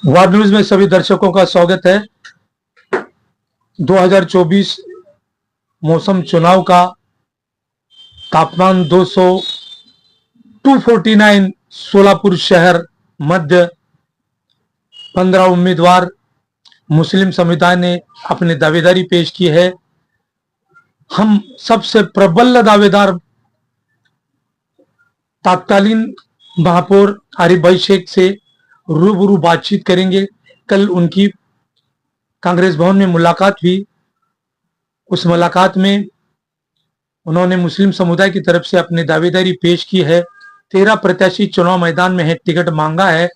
वार news में सभी दर्शकों का स्वागत है। 2024 मौसम चुनाव का तापमान 249 सोलापुर शहर मध्य 15 उम्मीदवार मुस्लिम समुदाय ने अपनी दावेदारी पेश की है। हम सबसे प्रबल दावेदार तत्कालीन महापौर आरिफ भाई शेख से रूबरू बातचीत करेंगे। कल उनकी कांग्रेस भवन में मुलाकात हुई। उस मुलाकात में उन्होंने मुस्लिम समुदाय की तरफ से अपनी दावेदारी पेश की है। 13 प्रत्याशी चुनाव मैदान में है, टिकट मांगा है,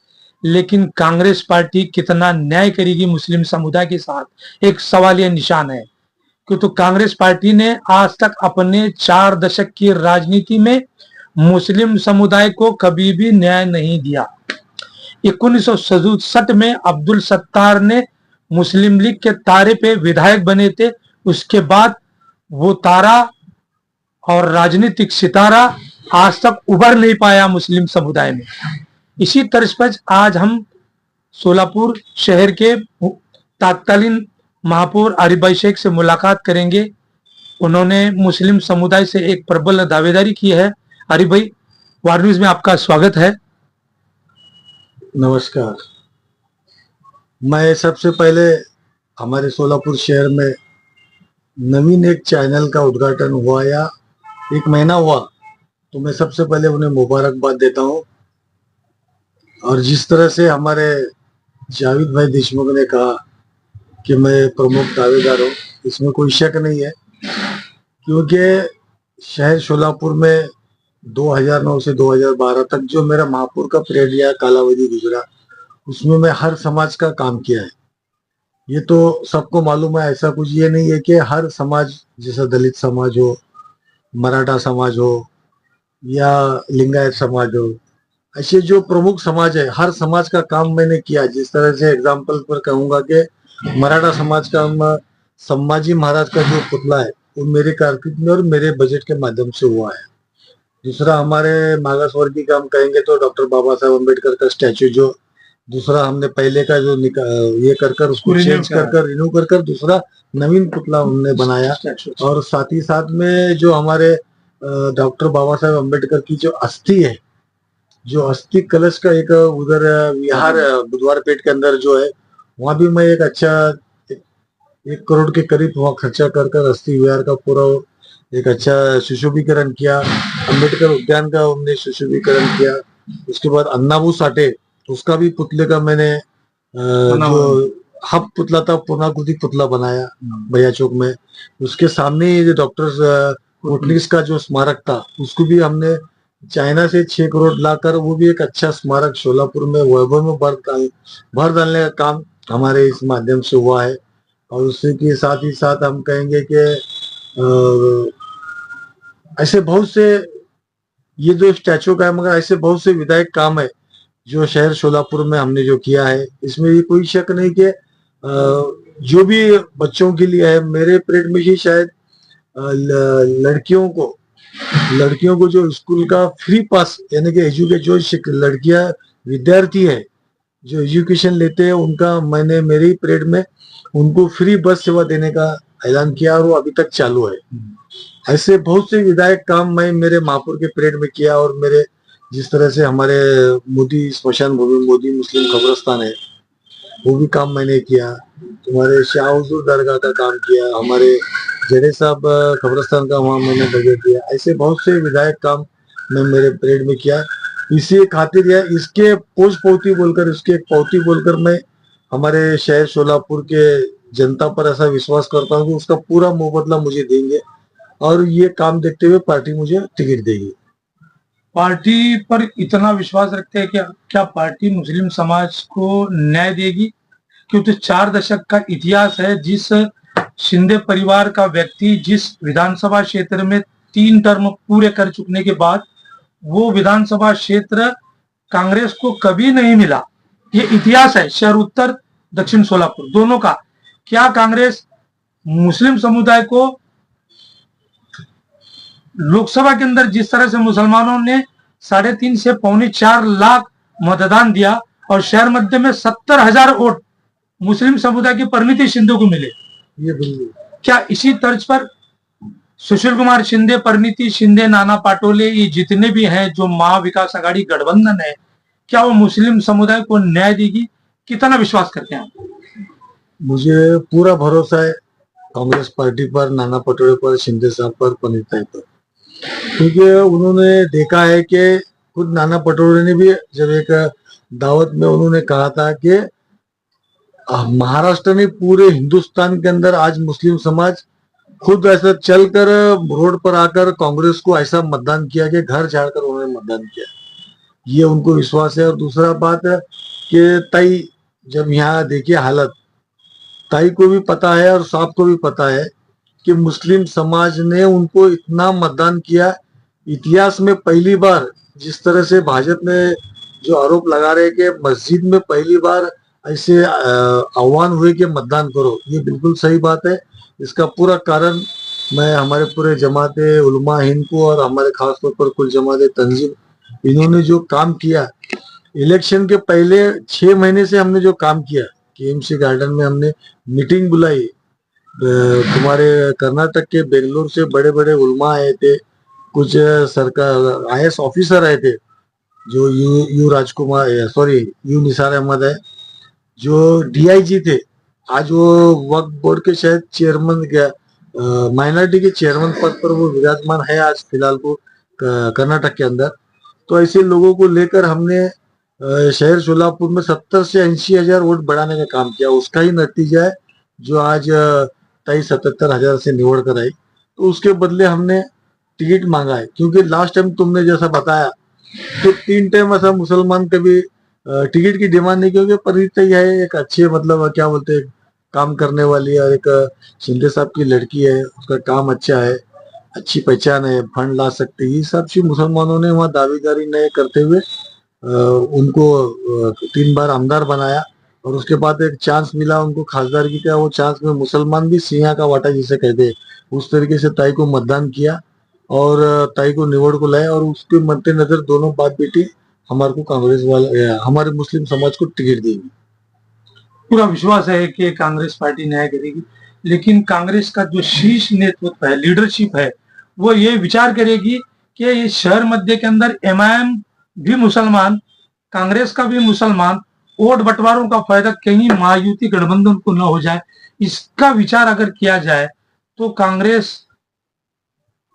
लेकिन कांग्रेस पार्टी कितना न्याय करेगी मुस्लिम समुदाय के साथ, एक सवालिया निशान है। क्यों तो कांग्रेस पार्टी ने आज तक अपने 4 दशक की राजनीति में मुस्लिम समुदाय को कभी भी न्याय नहीं दिया। 1967 में अब्दुल सत्तार ने मुस्लिम लीग के तारे पे विधायक बने थे। उसके बाद वो तारा और राजनीतिक सितारा आज तक उभर नहीं पाया मुस्लिम समुदाय में। इसी तर्ज पर आज हम सोलापुर शहर के तत्कालीन महापौर आरिफ भाई शेख से मुलाकात करेंगे। उन्होंने मुस्लिम समुदाय से एक प्रबल दावेदारी की है। आरिफ भाई, वार न्यूज में आपका स्वागत है। नमस्कार। मैं सबसे पहले हमारे सोलापुर शहर में नवीन एक चैनल का उद्घाटन हुआ या 1 महीना हुआ, तो मैं सबसे पहले उन्हें मुबारकबाद देता हूं। और जिस तरह से हमारे जावेद भाई देशमुख ने कहा कि मैं प्रमुख दावेदार हूँ, इसमें कोई शक नहीं है, क्योंकि शहर सोलापुर में 2009 से 2012 तक जो मेरा महापौर का पीरियड या कालावधि गुजरा, उसमें मैं हर समाज का काम किया है। ये तो सबको मालूम है। ऐसा कुछ ये नहीं है कि हर समाज, जैसा दलित समाज हो, मराठा समाज हो या लिंगायत समाज हो, ऐसे जो प्रमुख समाज है, हर समाज का काम मैंने किया। जिस तरह से एग्जाम्पल पर कहूंगा कि मराठा समाज का संभाजी महाराज का जो पुतला है, वो मेरे कारकिर्दी में और मेरे बजट के माध्यम से हुआ है। दूसरा, हमारे मागास वर्गीय का हम कहेंगे तो डॉक्टर बाबा साहब अम्बेडकर का स्टैचू, जो दूसरा हमने पहले का जो ये कर उसको चेंज कर रिन्यू कर दूसरा नवीन पुतला हमने बनाया। और साथ ही साथ में जो हमारे डॉक्टर बाबा साहब अम्बेडकर की जो अस्थि है, जो अस्थि कलश का एक उधर विहार बुधवार पेट के अंदर जो है, वहां भी मैं एक अच्छा 1 करोड़ के करीब वहां खर्चा कर अस्थि विहार का पूरा एक अच्छा सुशोभीकरण किया। अम्बेडकर उद्यान का हमने सुशोभीकरण किया। उसके बाद अन्नाबू साठे, उसका भी पुतले का मैंने जो हब पुतला था, पूर्णाकृति पुतला बनाया भैया चौक में। उसके सामने जो डॉक्टर कोटनीस का जो स्मारक था, उसको भी हमने चाइना से 6 करोड़ लाकर वो भी एक अच्छा स्मारक सोलापुर में वैभव में भर डालने का काम हमारे इस माध्यम से हुआ है। और उसके के साथ ही साथ हम कहेंगे कि ऐसे बहुत से, ये जो स्टैचू का है, मगर ऐसे बहुत से विधायक काम है जो शहर सोलापुर में हमने जो किया है। इसमें ये कोई शक नहीं कि जो भी बच्चों के लिए है, मेरे पीरियड में ही शायद लड़कियों को जो स्कूल का फ्री पास, यानी कि एजुकेशन, जो लड़कियां विद्यार्थी है जो एजुकेशन लेते हैं, उनका मैंने मेरे ही पीरियड में उनको फ्री बस सेवा देने का ऐलान किया और वो अभी तक चालू है। ऐसे बहुत से विधायक काम मैं मेरे महापौर के पीरियड में किया। और मेरे जिस तरह से हमारे मोदी स्मशान भूमि, मोदी मुस्लिम कब्रस्तान है, वो भी काम मैंने किया। तुम्हारे शाह हुजूर दरगाह का काम किया, हमारे जड़े साहब कब्रस्तान का वहां मैंने बजट दिया। ऐसे बहुत से विधायक काम मैं मेरे पीरियड में किया। इसी खातिर या इसके पोज पौती बोलकर, इसके एक पौती बोलकर मैं हमारे शहर सोलापुर के जनता पर ऐसा विश्वास करता हूँ कि उसका पूरा मुबदला मुझे देंगे और ये काम देखते हुए पार्टी मुझे टिकट देगी। पार्टी पर इतना विश्वास रखते हैं कि क्या पार्टी मुस्लिम समाज को न्याय देगी? क्योंकि 4 दशक का इतिहास है। जिस शिंदे परिवार का व्यक्ति जिस विधानसभा क्षेत्र में 3 टर्म पूरे कर चुकने के बाद वो विधानसभा क्षेत्र कांग्रेस को कभी नहीं मिला। ये इतिहास है शहर उत्तर दक्षिण सोलापुर दोनों का। क्या कांग्रेस मुस्लिम समुदाय को लोकसभा के अंदर जिस तरह से मुसलमानों ने 3.5 से 4.25 लाख मतदान दिया, और शहर मध्य में 70,000 वोट मुस्लिम समुदाय की परिणीति शिंदे को मिले। ये बिल्कुल क्या इसी तर्ज पर सुशील कुमार शिंदे, परिणीति शिंदे, नाना पाटोले, ये जितने भी हैं जो महाविकास आघाड़ी गठबंधन है, क्या वो मुस्लिम समुदाय को न्याय देगी? कितना विश्वास करते हैं आप? मुझे पूरा भरोसा है कांग्रेस पार्टी पर, नाना पटोले पर, शिंदे साहब पर, पनीताई पर, क्योंकि उन्होंने देखा है कि खुद नाना पटोले ने भी जब एक दावत में उन्होंने कहा था कि महाराष्ट्र ने पूरे हिंदुस्तान के अंदर आज मुस्लिम समाज खुद ऐसा चलकर रोड पर आकर कांग्रेस को ऐसा मतदान किया कि घर झाड़कर उन्होंने मतदान किया। ये उनको विश्वास है। और दूसरा बात है कि ताई, जब यहाँ देखिए हालत, ताई को भी पता है और साहब को भी पता है कि मुस्लिम समाज ने उनको इतना मतदान किया। इतिहास में पहली बार जिस तरह से भाजपा ने जो आरोप लगा रहे कि मस्जिद में पहली बार ऐसे आह्वान हुए कि मतदान करो, ये बिल्कुल सही बात है। इसका पूरा कारण मैं हमारे पूरे जमात उलमा हिंद को और हमारे खास तौर पर कुल जमात तंजीम, इन्होंने जो काम किया इलेक्शन के पहले 6 महीने से हमने जो काम किया, केएमसी गार्डन में हमने मीटिंग बुलाई, तुम्हारे कर्नाटक के बेंगलोर से बड़े बड़े उलमा आए थे, कुछ सरकार आईएएस ऑफिसर आए थे, जो U Rajkumar, sorry U Nisar Ahmad है, जो डीआईजी थे, आज वो वक्फ बोर्ड के शायद चेयरमैन, माइनॉरिटी के चेयरमैन पद पर वो विराजमान है आज फिलहाल को कर्नाटक के अंदर। तो ऐसे लोगों को लेकर हमने शहर सोलापुर में 70 से 80 हजार वोट बढ़ाने का काम किया। उसका ही नतीजा है जो आज 73,000 से निवड़ कर आई। तो उसके बदले हमने टिकट मांगा है, क्योंकि लास्ट टाइम तुमने जैसा बताया तो 3 टाइम ऐसा मुसलमान कभी टिकट की डिमांड नहीं, क्योंकि परिणीति है एक अच्छे, मतलब क्या बोलते हैं, काम करने वाली है, और एक शिंदे साहब की लड़की है, उसका काम अच्छा है, अच्छी पहचान है, फंड ला सकते हैं। ये सब चीज मुसलमानों ने वहाँ दावेदारी नहीं करते हुए उनको 3 बार आमदार बनाया, और उसके बाद एक चांस मिला उनको खासदारगी का। वो चांस में मुसलमान भी सिंहा का वाटा जिसे कहते हैं, उस तरीके से ताई को मतदान किया और ताई को निवड़ को लाया, और उसके मद्देनजर दोनों बाप बेटी हमारे को कांग्रेस वाले, हमारे मुस्लिम समाज को टिकट देगी। पूरा विश्वास है कि कांग्रेस पार्टी न्याय करेगी, लेकिन कांग्रेस का जो शीर्ष नेतृत्व है, लीडरशिप है, वो ये विचार करेगी कि ये शहर मध्य के अंदर एमआईएम भी मुसलमान, कांग्रेस का भी मुसलमान, वोट बंटवारों का फायदा कहीं महायुति गठबंधन को न हो जाए। इसका विचार अगर किया जाए तो कांग्रेस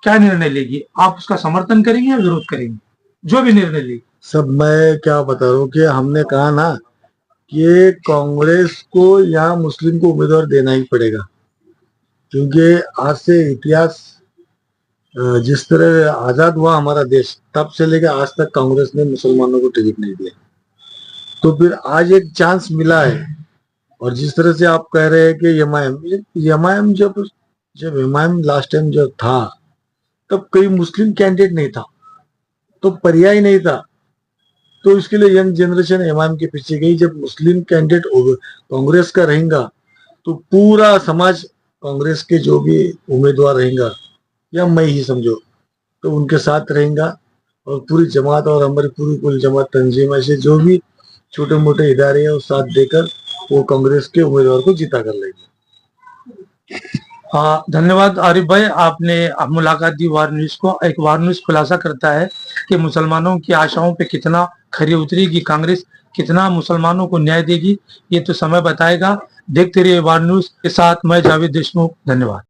क्या निर्णय लेगी? आप उसका समर्थन करेंगे या विरोध करेंगे? जो भी निर्णय लेगी। सब मैं क्या बता रहा हूँ कि हमने कहा ना कि कांग्रेस को यहाँ मुस्लिम को उम्मीदवार देना ही पड़ेगा, क्योंकि आज से इतिहास जिस तरह आजाद हुआ हमारा देश, तब से लेकर आज तक कांग्रेस ने मुसलमानों को टिकट नहीं दिया। तो फिर आज एक चांस मिला है। और जिस तरह से आप कह रहे हैं कि एमआईएम जब एमआईएम लास्ट टाइम जब था तब कोई मुस्लिम कैंडिडेट नहीं था, तो पर्याय नहीं था, तो इसके लिए यंग जनरेशन एमआईएम के पीछे गई। जब मुस्लिम कैंडिडेट कांग्रेस का रहेगा तो पूरा समाज कांग्रेस के जो भी उम्मीदवार रहेगा, या मैं ही समझो, तो उनके साथ रहेगा, और पूरी जमात और हमारी पूरी कुल जमात तंजीम, ऐसे जो भी छोटे मोटे इदारे हैं, वो साथ देकर वो कांग्रेस के उम्मीदवार को जीता कर लेंगे। हाँ, धन्यवाद आरिफ भाई, आपने मुलाकात दी वार न्यूज को। एक वार न्यूज खुलासा करता है कि मुसलमानों की आशाओं पे कितना खरी उतरेगी कांग्रेस, कितना मुसलमानों को न्याय देगी, ये तो समय बताएगा। देखते रहिए वार न्यूज के साथ, मैं जावेद देशमुख। धन्यवाद।